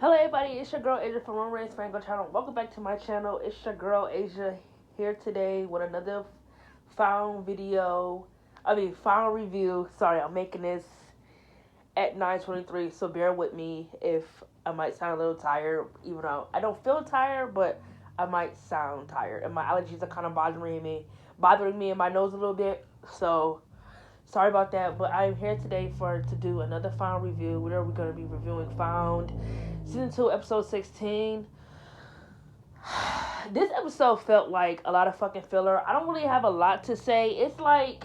Hello everybody, it's your girl Asia from Romance Franco channel. Welcome back to my channel. It's your girl Asia here today with another found video. Found review. Sorry, I'm making this at 9:23, so bear with me if I might sound a little tired, even though I don't feel tired, but I might sound tired. And my allergies are kind of bothering me in my nose a little bit. So sorry about that, but I'm here today to do another Found review. Where we're going to be reviewing Found season 2, episode 16. This episode felt like a lot of fucking filler. I don't really have a lot to say. It's like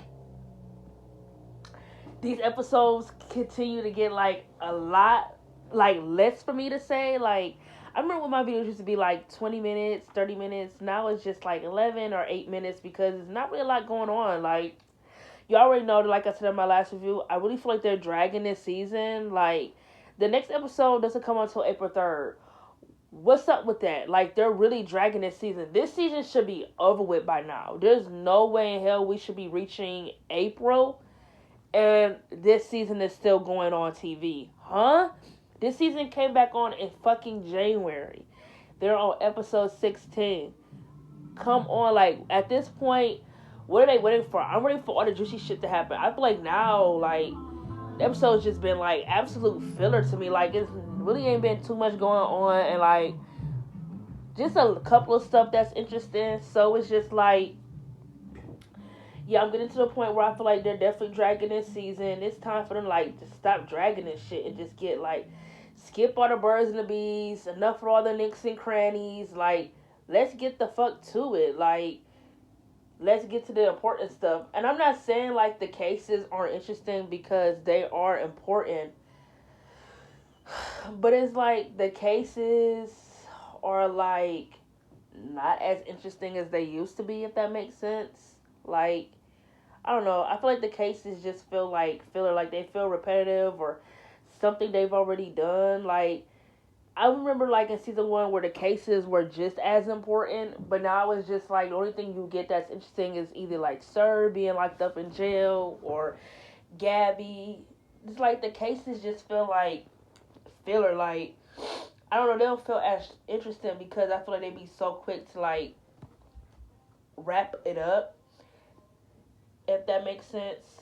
these episodes continue to get like a lot like less for me to say. Like I remember when my videos used to be like 20 minutes, 30 minutes. Now it's just like 11 or 8 minutes because there's not really a lot going on. Like you already know that, like I said in my last review, I really feel like they're dragging this season. Like the next episode doesn't come until April 3rd. What's up with that? Like they're really dragging this season. This season should be over with by now. There's no way in hell we should be reaching April and this season is still going on TV. Huh? This season came back on in fucking January. They're on episode 16. Come on, like at this point, what are they waiting for? I'm ready for all the juicy shit to happen. I feel like now, like the episode's just been like absolute filler to me. Like it's really ain't been too much going on, and like just a couple of stuff that's interesting. So it's just like, yeah, I'm getting to the point where I feel like they're definitely dragging this season. It's time for them like to stop dragging this shit and just get like skip all the birds and the bees. Enough for all the nicks and crannies. Like let's get the fuck to it. Like let's get to the important stuff. And I'm not saying like the cases aren't interesting because they are important, but it's like the cases are like not as interesting as they used to be, if that makes sense. Like I don't know. I feel like the cases just feel like filler, like they feel repetitive or something they've already done. Like I remember like in season 1 where the cases were just as important, but now it's just like the only thing you get that's interesting is either like Sir being locked up in jail or Gabby. It's like the cases just feel like filler. Like I don't know, they don't feel as interesting because I feel like they be so quick to like wrap it up, if that makes sense.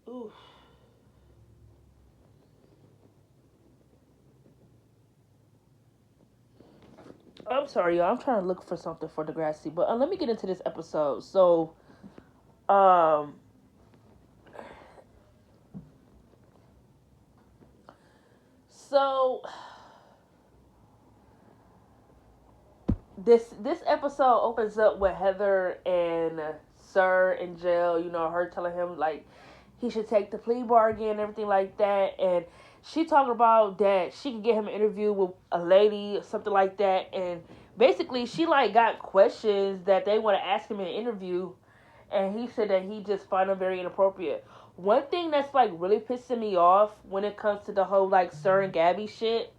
Oof. I'm sorry, y'all. I'm trying to look for something for Degrassi, but let me get into this episode. Um, so this episode opens up with Heather and Sir in jail. You know, her telling him like he should take the plea bargain and everything like that, and she talking about that she could get him an interview with a lady or something like that, and basically she like got questions that they want to ask him in an interview, and he said that he just find them very inappropriate. One thing that's like really pissing me off when it comes to the whole like Sir and Gabby shit,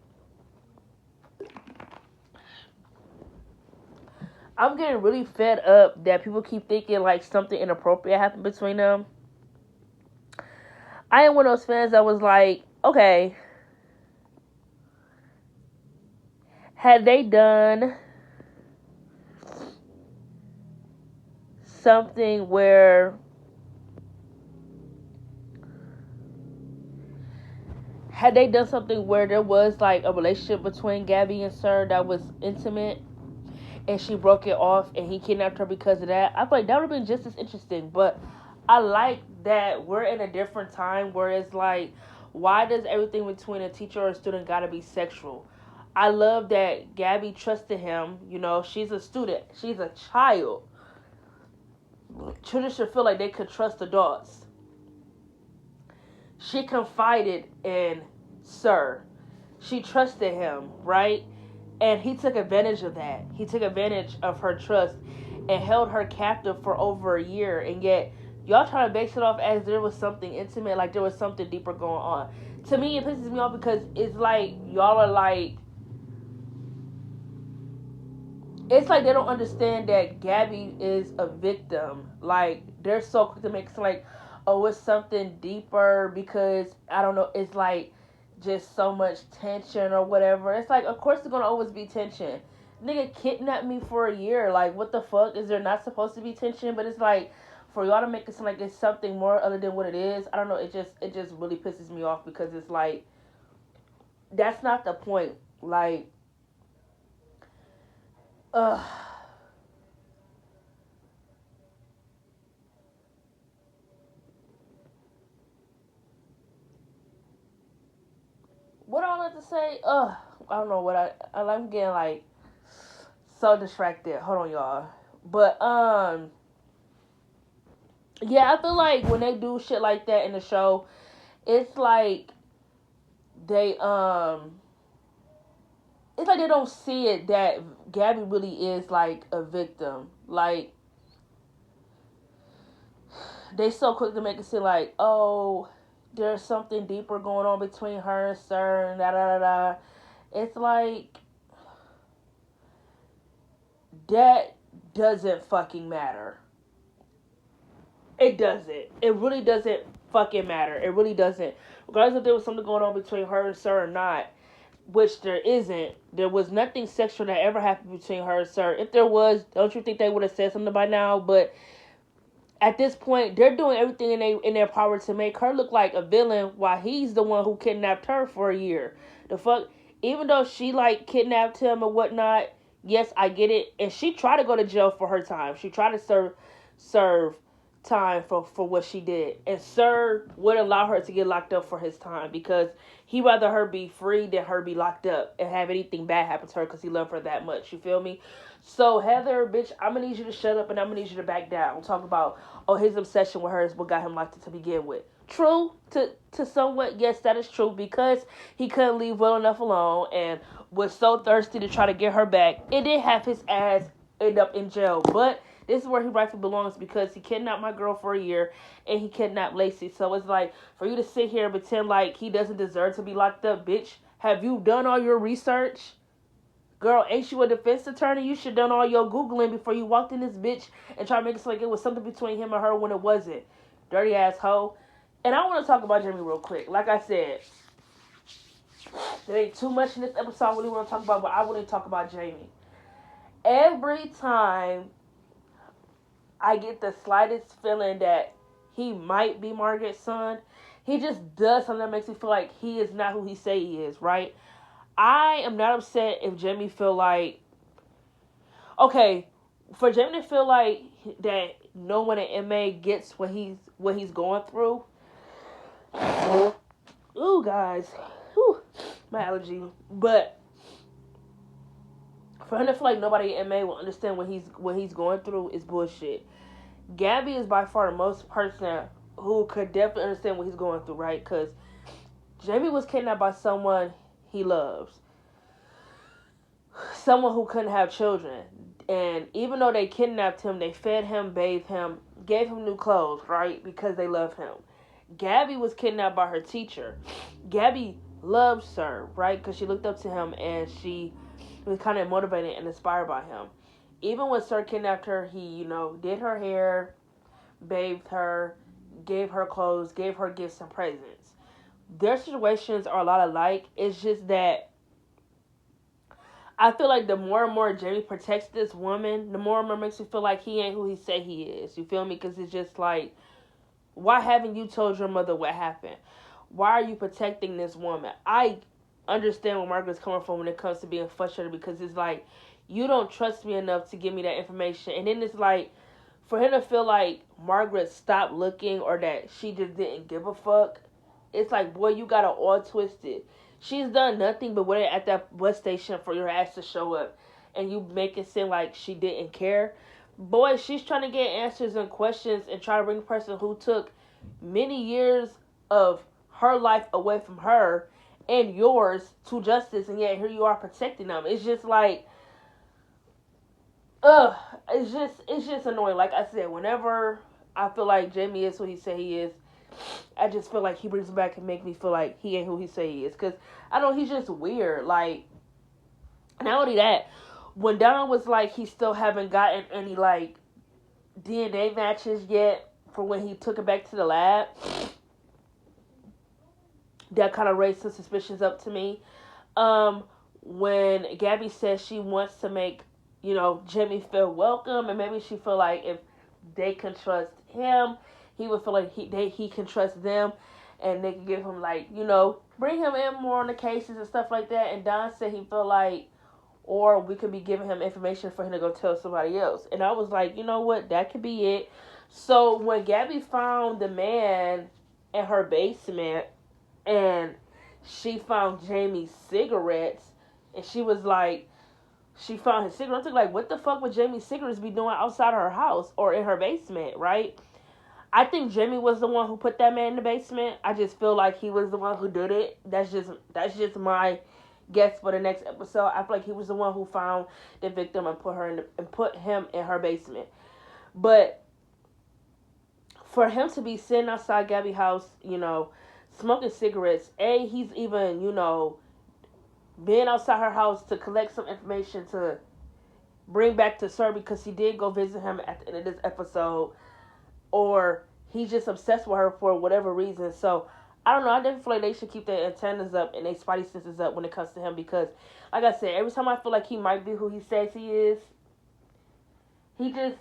I'm getting really fed up that people keep thinking like something inappropriate happened between them. I am one of those fans that was like, okay, had they done something where there was like a relationship between Gabby and Sir that was intimate and she broke it off and he kidnapped her because of that, I feel like that would have been just as interesting. But I like that we're in a different time where it's like, why does everything between a teacher or a student gotta be sexual? I love that Gabby trusted him. You know, she's a student, she's a child. Children should feel like they could trust adults. She confided in Sir. She trusted him, right? And he took advantage of that. He took advantage of her trust and held her captive for over a year. And yet, y'all trying to base it off as there was something intimate, like there was something deeper going on. to me it pisses me off because it's like y'all are like, it's like they don't understand that Gabby is a victim. Like they're so quick to make it like, oh, it's something deeper because I don't know. It's like just so much tension or whatever. It's like, of course, there's gonna always be tension. Nigga kidnapped me for a year. Like, what the fuck? Is there not supposed to be tension? But it's like, for y'all to make it seem like it's something more other than what it is. I don't know. It just really pisses me off because it's like that's not the point. Like, ugh. What I want to say? I don't know what I'm getting like so distracted. Hold on, y'all. But yeah, I feel like when they do shit like that in the show, it's like they it's like they don't see it that Gabby really is like a victim. Like they so quick to make it seem like, oh, there's something deeper going on between her and Sir and da da da da. It's like that doesn't fucking matter. It doesn't. It really doesn't fucking matter. It really doesn't. Regardless if there was something going on between her and Sir or not, which there isn't. There was nothing sexual that ever happened between her and Sir. If there was, don't you think they would have said something by now? But at this point, they're doing everything in their power to make her look like a villain, while he's the one who kidnapped her for a year. The fuck, even though she like kidnapped him and whatnot, yes, I get it. And she tried to go to jail for her time. She tried to serve time for what she did, and Sir would allow her to get locked up for his time because he rather her be free than her be locked up and have anything bad happen to her because he loved her that much. You feel me? So Heather, bitch, I'm gonna need you to shut up and I'm gonna need you to back down. We'll talk about, oh, his obsession with her is what got him locked up to begin with. True to somewhat, yes, that is true, because he couldn't leave well enough alone and was so thirsty to try to get her back. It did have his ass end up in jail, but this is where he rightfully belongs because he kidnapped my girl for a year and he kidnapped Lacey. So it's like, for you to sit here and pretend like he doesn't deserve to be locked up, bitch. Have you done all your research? Girl, ain't you a defense attorney? You should have done all your Googling before you walked in this bitch and tried to make it seem like it was something between him and her when it wasn't. Dirty ass hoe. And I want to talk about Jamie real quick. Like I said, there ain't too much in this episode I really want to talk about, but I want to talk about Jamie. Every time I get the slightest feeling that he might be Margaret's son, he just does something that makes me feel like he is not who he say he is, right? I am not upset if Jamie feel like, okay, for Jamie to feel like that no one at MA gets what he's going through. Ooh, guys, ooh, my allergy. But for him to feel like nobody at MA will understand what he's going through is bullshit. Gabby is by far the most person who could definitely understand what he's going through, right? Because Jamie was kidnapped by someone he loves. Someone who couldn't have children. And even though they kidnapped him, they fed him, bathed him, gave him new clothes, right? Because they love him. Gabby was kidnapped by her teacher. Gabby loved Sir, right? Because she looked up to him and she was kind of motivated and inspired by him. Even when Sir kidnapped her, he, did her hair, bathed her, gave her clothes, gave her gifts and presents. Their situations are a lot alike. It's just that I feel like the more and more Jamie protects this woman, the more and more makes me feel like he ain't who he say he is. You feel me? Because it's just like, why haven't you told your mother what happened? Why are you protecting this woman? I understand where Margaret's coming from when it comes to being frustrated, because it's like, you don't trust me enough to give me that information. And then it's like, for him to feel like Margaret stopped looking or that she just didn't give a fuck, it's like, boy, you got it all twisted. She's done nothing but wait at that bus station for your ass to show up. And you make it seem like she didn't care. Boy, she's trying to get answers and questions and try to bring a person who took many years of her life away from her and yours to justice. And yet here you are protecting them. It's just like, it's just annoying. Like I said, whenever I feel like Jamie is who he said he is, I just feel like he brings him back and make me feel like he ain't who he say he is. Because I know he's just weird. Like, not only that, when Don was like, he still haven't gotten any like DNA matches yet for when he took it back to the lab. That kind of raised some suspicions up to me. Um, when Gabby says she wants to make, Jimmy feel welcome, and maybe she feel like if they can trust him, he would feel like he can trust them, and they can give him like, bring him in more on the cases and stuff like that. And Don said he felt like, or we could be giving him information for him to go tell somebody else. And I was like, you know what, that could be it. So when Gabby found the man in her basement, and she found Jamie's cigarettes, and she was like, she found his cigarettes. Like, what the fuck would Jamie's cigarettes be doing outside her house or in her basement, right? I think Jamie was the one who put that man in the basement. I just feel like he was the one who did it. That's just my guess for the next episode. I feel like he was the one who found the victim and put him in her basement. But for him to be sitting outside Gabby's house, smoking cigarettes, he's even, being outside her house to collect some information to bring back to Sir, because he did go visit him at the end of this episode, or he's just obsessed with her for whatever reason. So I don't know. I definitely feel like they should keep their antennas up and their spidey senses up when it comes to him, because, like I said, every time I feel like he might be who he says he is, he just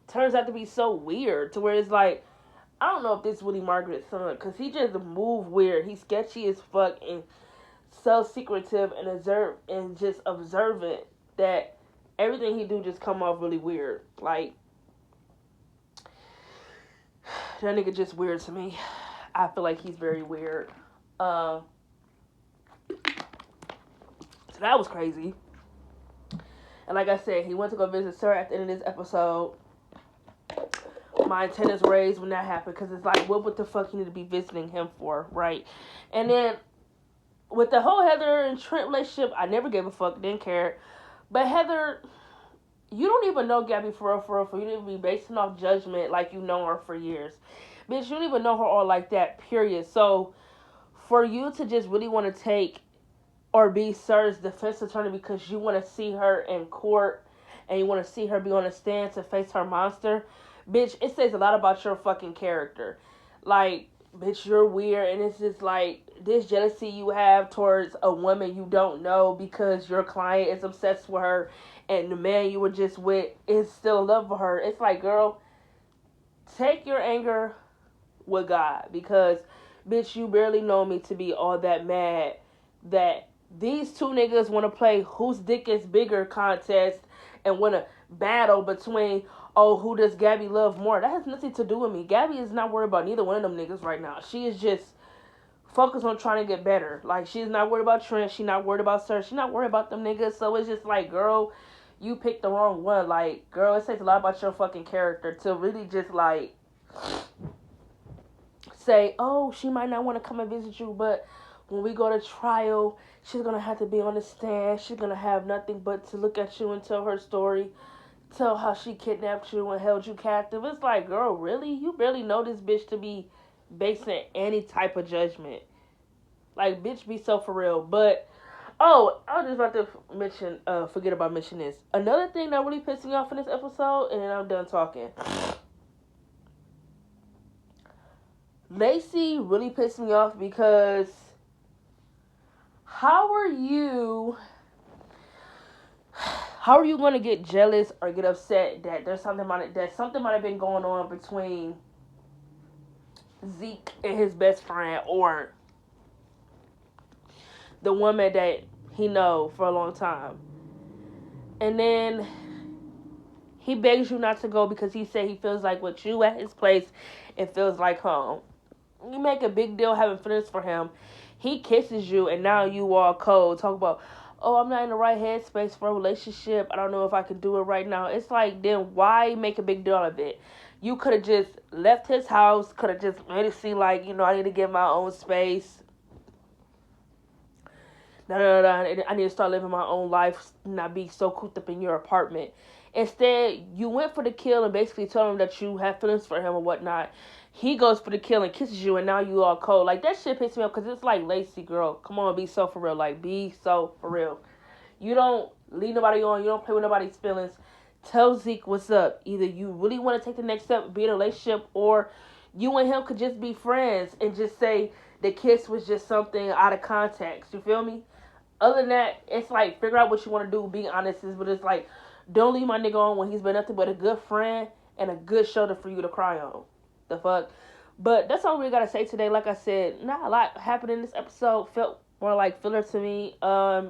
turns out to be so weird to where it's like, I don't know if this is Willie Margaret's son, because he just move weird. He's sketchy as fuck and so secretive and just observant that everything he do just come off really weird. Like, that nigga just weird to me. I feel like he's very weird. So that was crazy. And like I said, he went to go visit Sir at the end of this episode. My antennas raised when that happened, because it's like, what the fuck you need to be visiting him for, right? And then with the whole Heather and Trent relationship, I never gave a fuck, didn't care. But Heather, you don't even know Gabby for real, for you to be basing off judgment like you know her for years. Bitch, you don't even know her all like that, period. So for you to just really want to take or be Sir's defense attorney because you want to see her in court and you want to see her be on a stand to face her monster, bitch, it says a lot about your fucking character. Like, bitch, you're weird, and it's just like this jealousy you have towards a woman you don't know because your client is obsessed with her and the man you were just with is still in love with her. It's like, girl, take your anger with God, because, bitch, you barely know me to be all that mad that these two niggas want to play whose dick is bigger contest and want to battle between, oh, who does Gabby love more? That has nothing to do with me. Gabby is not worried about neither one of them niggas right now. She is just focused on trying to get better. Like, she's not worried about Trent. She's not worried about Sir. She's not worried about them niggas. So it's just like, girl, you picked the wrong one. Like, girl, it says a lot about your fucking character to really just, like, say, oh, she might not want to come and visit you, but when we go to trial, she's going to have to be on the stand. She's going to have nothing but to look at you and tell her story. Tell how she kidnapped you and held you captive. It's like, girl, really? You barely know this bitch to be basing any type of judgment. Like, bitch, be so for real. But, oh, I was just about to forget about mentioning this. Another thing that really pissed me off in this episode, and then I'm done talking. Lacey really pissed me off because how are you going to get jealous or get upset that something might have been going on between Zeke and his best friend, or the woman that he know for a long time, and then he begs you not to go because he said he feels like with you at his place, it feels like home. You make a big deal having feelings for him. He kisses you, and now you all cold. Talk about, oh, I'm not in the right headspace for a relationship. I don't know if I can do it right now. It's like, then why make a big deal of it? You could have just left his house, could have just made it seem like, I need to get my own space. I need to start living my own life, not be so cooped up in your apartment. Instead, you went for the kill and basically told him that you have feelings for him or whatnot. He goes for the kill and kisses you, and now you all cold. Like, that shit pisses me off because it's like, Lacey, girl, come on, be so for real. Like, be so for real. You don't lead nobody on. You don't play with nobody's feelings. Tell Zeke what's up. Either you really want to take the next step, be in a relationship, or you and him could just be friends and just say the kiss was just something out of context. You feel me? Other than that, it's like, figure out what you want to do, be honest, but it's like, don't leave my nigga on when he's been nothing but a good friend and a good shoulder for you to cry on. The fuck? But that's all we gotta say today. Like I said, not a lot happened in this episode. Felt more like filler to me. Like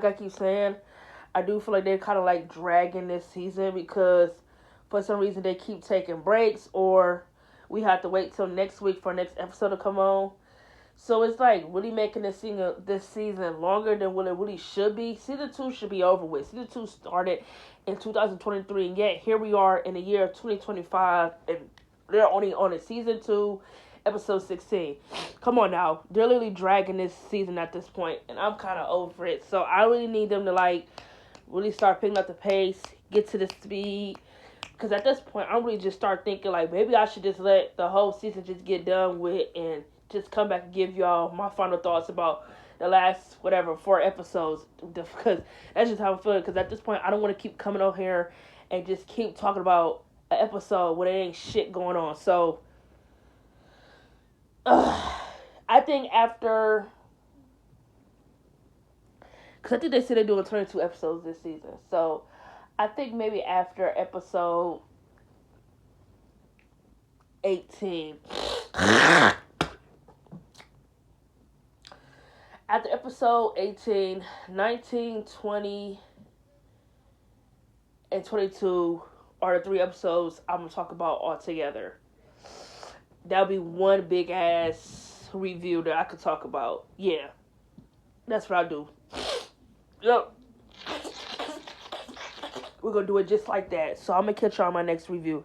I keep saying, I do feel like they're kind of like dragging this season because for some reason they keep taking breaks, or we have to wait till next week for next episode to come on. So it's like really making this season longer than what it really should be. Season 2 should be over with. Season 2 started in 2023, and yet here we are in the year of 2025, and they're only on a season 2, episode 16. Come on now. They're literally dragging this season at this point, and I'm kind of over it. So I really need them to like really start picking up the pace, get to the speed. Because at this point, I'm really just start thinking like maybe I should just let the whole season just get done with and just come back and give y'all my final thoughts about the last, 4 episodes. Because that's just how I'm feeling. Because at this point, I don't want to keep coming over here and just keep talking about an episode when there ain't shit going on. So, I think after... Because I think they said they're doing 22 episodes this season. So, I think maybe after episode 18... After episode 18, 19, 20, and 22 are the 3 episodes I'm going to talk about all together. That'll be one big ass review that I could talk about. Yeah. That's what I do. Yep. We're going to do it just like that. So I'm going to catch y'all on my next review.